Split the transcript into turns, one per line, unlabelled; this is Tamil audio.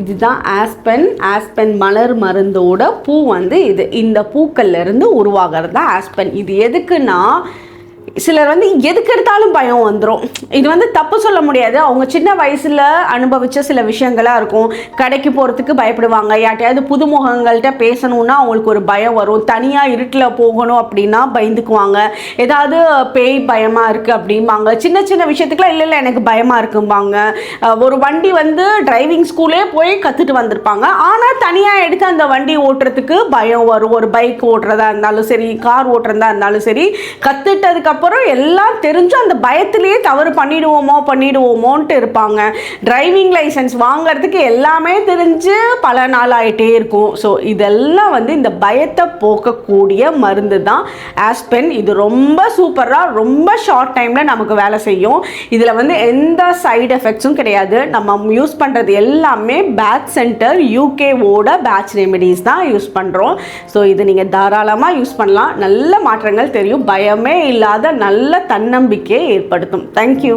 இதுதான் ஆஸ்பென் மலர் மருந்தோட பூ வந்து இது. இந்த பூக்கள்ல இருந்து உருவாகிறது தான் ஆஸ்பென். இது எதுக்குன்னா, சிலர் வந்து எதுக்கு எடுத்தாலும் பயம் வந்துடும். இது வந்து தப்பு சொல்ல முடியாது, அவங்க சின்ன வயசில் அனுபவித்த சில விஷயங்களாக இருக்கும். கடைக்கு போகிறதுக்கு பயப்படுவாங்க, யார்ட்டையாவது புதுமுகங்கள்கிட்ட பேசணுன்னா அவங்களுக்கு ஒரு பயம் வரும், தனியாக இருட்டில் போகணும் அப்படின்னா பயந்துக்குவாங்க, ஏதாவது பேய் பயமாக இருக்குது அப்படிம்பாங்க. சின்ன சின்ன விஷயத்துக்குலாம் இல்லை எனக்கு பயமாக இருக்கும்பாங்க. ஒரு வண்டி வந்து டிரைவிங் ஸ்கூலே போய் கற்றுட்டு வந்திருப்பாங்க, ஆனால் தனியாக எடுத்து அந்த வண்டி ஓட்டுறதுக்கு பயம் வரும். ஒரு பைக் ஓட்டுறதா இருந்தாலும் சரி, கார் ஓட்டுறதா இருந்தாலும் சரி, கற்றுட்டதுக்கு அப்புறம் எல்லாம் தெரிஞ்சு அந்த பயத்திலேயே தவறு பண்ணிடுவோமோன்ட்டு இருப்பாங்க. டிரைவிங் லைசன்ஸ் வாங்கிறதுக்கு எல்லாமே தெரிஞ்சு பல நாள் ஆகிட்டே இருக்கும். ஸோ இதெல்லாம் வந்து இந்த பயத்தை போக்கக்கூடிய மருந்து தான் ஆஸ்பென். இது ரொம்ப சூப்பராக ரொம்ப ஷார்ட் டைமில் நமக்கு வேலை செய்யும். இதில் வந்து எந்த சைடு எஃபெக்ட்ஸும் கிடையாது. நம்ம யூஸ் பண்ணுறது எல்லாமே பேட்ச் சென்டர் யூகேவோட பேட்ச் ரெமெடிஸ் தான் யூஸ் பண்ணுறோம். ஸோ இது நீங்கள் தாராளமாக யூஸ் பண்ணலாம். நல்ல மாற்றங்கள் தெரியும், பயமே இல்லாத நல்ல தன்னம்பிக்கையை ஏற்படுத்தும். தேங்க்யூ.